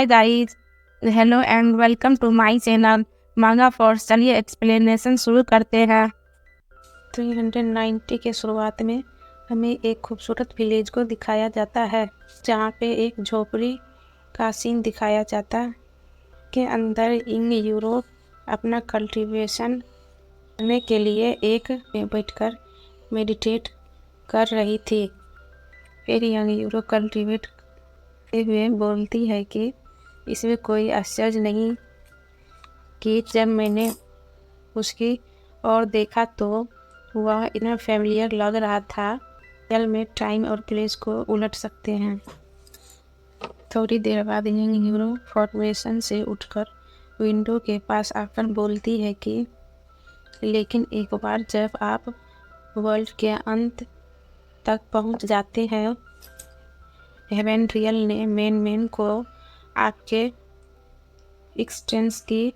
Hi guys, hello and welcome to my channel मांगा फॉर्स। चलिए एक्सप्लेनेशन शुरू करते हैं। 390 के शुरुआत में हमें एक खूबसूरत विलेज को दिखाया जाता है, जहाँ पे एक झोपड़ी का सीन दिखाया जाता है के अंदर इंग यूरोप अपना कल्टीवेशन करने के लिए एक में बैठकर मेडिटेट कर रही थी। फिर यंग यूरोप कल्टीवेट हुए बोलती है कि इसमें कोई आश्चर्य नहीं कि जब मैंने उसकी ओर देखा तो वह इतना फैमिलियर लग रहा था। रियल में टाइम और प्लेस को उलट सकते हैं। थोड़ी देर बाद यंग यूरो फॉर्मेशन से उठकर विंडो के पास आकर बोलती है कि लेकिन एक बार जब आप वर्ल्ड के अंत तक पहुंच जाते हैं, हेवन रियल ने मैन को आपके एक्सटेंस की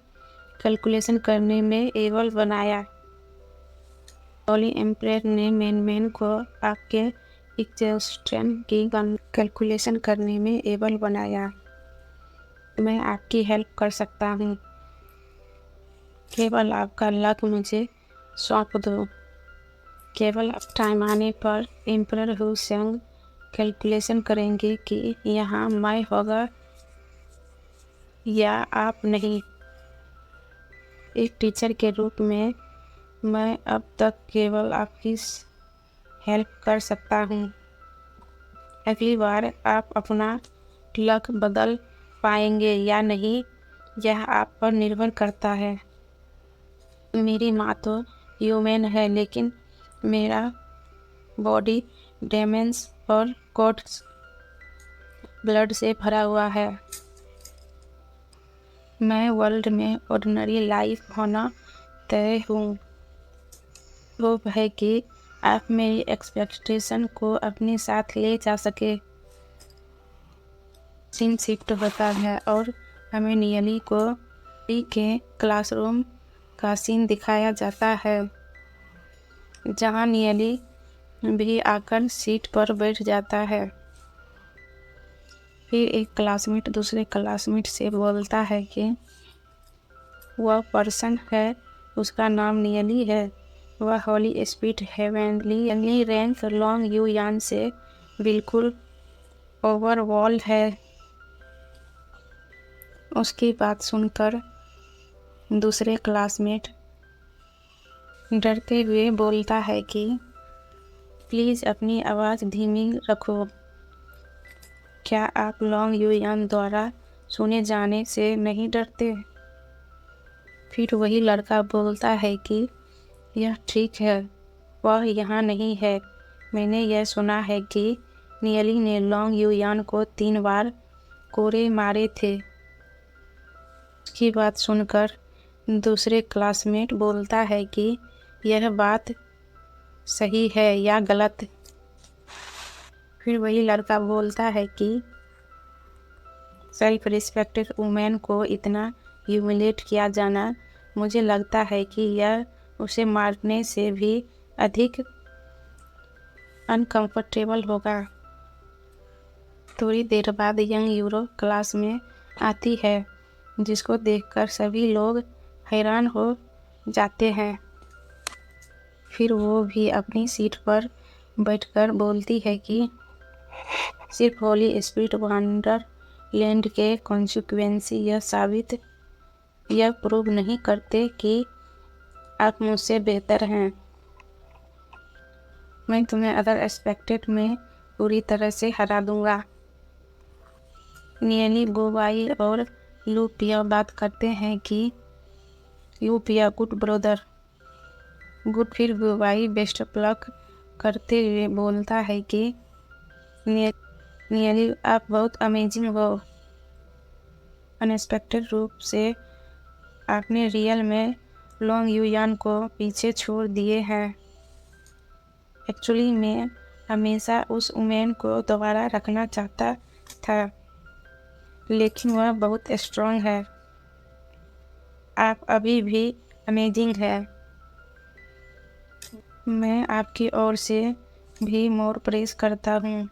कैलकुलेशन करने में एबल बनाया। होली एम्परर ने मैन को आपके एक्सटेंस की कैलकुलेशन करने में एबल बनाया। मैं आपकी हेल्प कर सकता हूँ, केवल आपका लक मुझे सौंप दो। केवल अब टाइम आने पर एम्परर हुसेंग कैलकुलेशन करेंगे कि यहाँ मैं होगा या आप नहीं। एक टीचर के रूप में मैं अब तक केवल आपकी हेल्प कर सकता हूँ। अगली बार आप अपना लक बदल पाएंगे या नहीं, यह आप पर निर्भर करता है। मेरी माँ तो ह्यूमन है, लेकिन मेरा बॉडी डेमेंस और कोट्स ब्लड से भरा हुआ है। मैं वर्ल्ड में ऑर्डिनरी लाइफ होना तय हूँ। होप है कि आप मेरी एक्सपेक्टेशन को अपने साथ ले जा सके। सीन शिफ्ट होता है और हमें नियली को के क्लासरूम का सीन दिखाया जाता है, जहाँ नियली भी आकर सीट पर बैठ जाता है। फिर एक क्लासमेट दूसरे क्लासमेट से बोलता है कि वह पर्सन है, उसका नाम नियली है। वह Holi spirit heavenly rank long you यान से बिल्कुल ओवरवॉल्ड है। उसकी बात सुनकर दूसरे क्लासमेट डरते हुए बोलता है कि प्लीज़ अपनी आवाज़ धीमी रखो। क्या आप लॉन्ग यू यान द्वारा सुने जाने से नहीं डरते? फिर वही लड़का बोलता है कि यह ठीक है, वह यहाँ नहीं है। मैंने यह सुना है कि नियली ने लॉन्ग यू यान को 3 बार कोड़े मारे थे। उसकी बात सुनकर दूसरे क्लासमेट बोलता है कि यह बात सही है या गलत। फिर वही लड़का बोलता है कि सेल्फ रिस्पेक्टेड वुमेन को इतना ह्यूमिलेट किया जाना, मुझे लगता है कि यह उसे मारने से भी अधिक अनकंफर्टेबल होगा। थोड़ी देर बाद यंग यूरो क्लास में आती है, जिसको देखकर सभी लोग हैरान हो जाते हैं। फिर वो भी अपनी सीट पर बैठकर बोलती है कि सिर्फ होली स्पिरिट वंडरलैंड के कॉन्सिक्वेंसी यह प्रूव नहीं करते कि आप मुझसे बेहतर हैं। मैं तुम्हें अदर एक्सपेक्टेड में पूरी तरह से हरा दूंगा। नियली गोवाई और लूपिया बात करते हैं कि लूपिया गुड ब्रदर गुड। फिर गोवाई बेस्ट प्लक करते हुए बोलता है कि नियली आप बहुत अमेजिंग हो। अनएक्सपेक्टेड रूप से आपने रियल में लॉन्ग यू यान को पीछे छोड़ दिए हैं। एक्चुअली मैं हमेशा उस वुमेन को दोबारा रखना चाहता था, लेकिन वह बहुत स्ट्रॉन्ग है। आप अभी भी अमेजिंग है। मैं आपकी ओर से भी मोर प्रेस करता हूँ।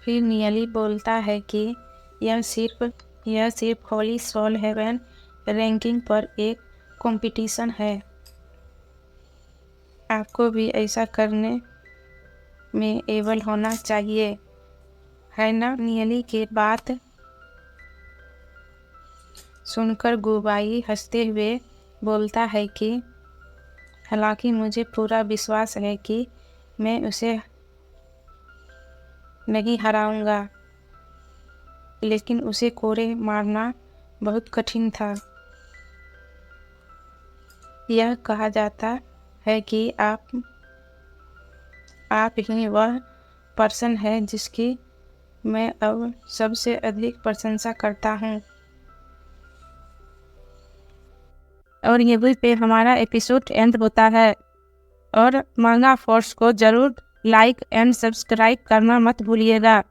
फिर नियली बोलता है कि यह सिर्फ यह सिर्फ होली सोल हेवन रैंकिंग पर एक कंपटीशन है। आपको भी ऐसा करने में एबल होना चाहिए, है ना। नीली की बात सुनकर गुबाई हंसते हुए बोलता है कि हालांकि मुझे पूरा विश्वास है कि मैं उसे नहीं हराऊंगा, लेकिन उसे कोड़े मारना बहुत कठिन था। यह कहा जाता है कि आप ही वह पर्सन है जिसकी मैं अब सबसे अधिक प्रशंसा करता हूँ। और यहीं पे हमारा एपिसोड एंड होता है। और मांगा फोर्स को ज़रूर लाइक एंड सब्सक्राइब करना मत भूलिएगा।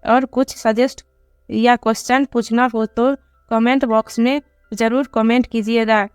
और कुछ सजेस्ट या क्वेश्चन पूछना हो तो कमेंट बॉक्स में ज़रूर कमेंट कीजिएगा।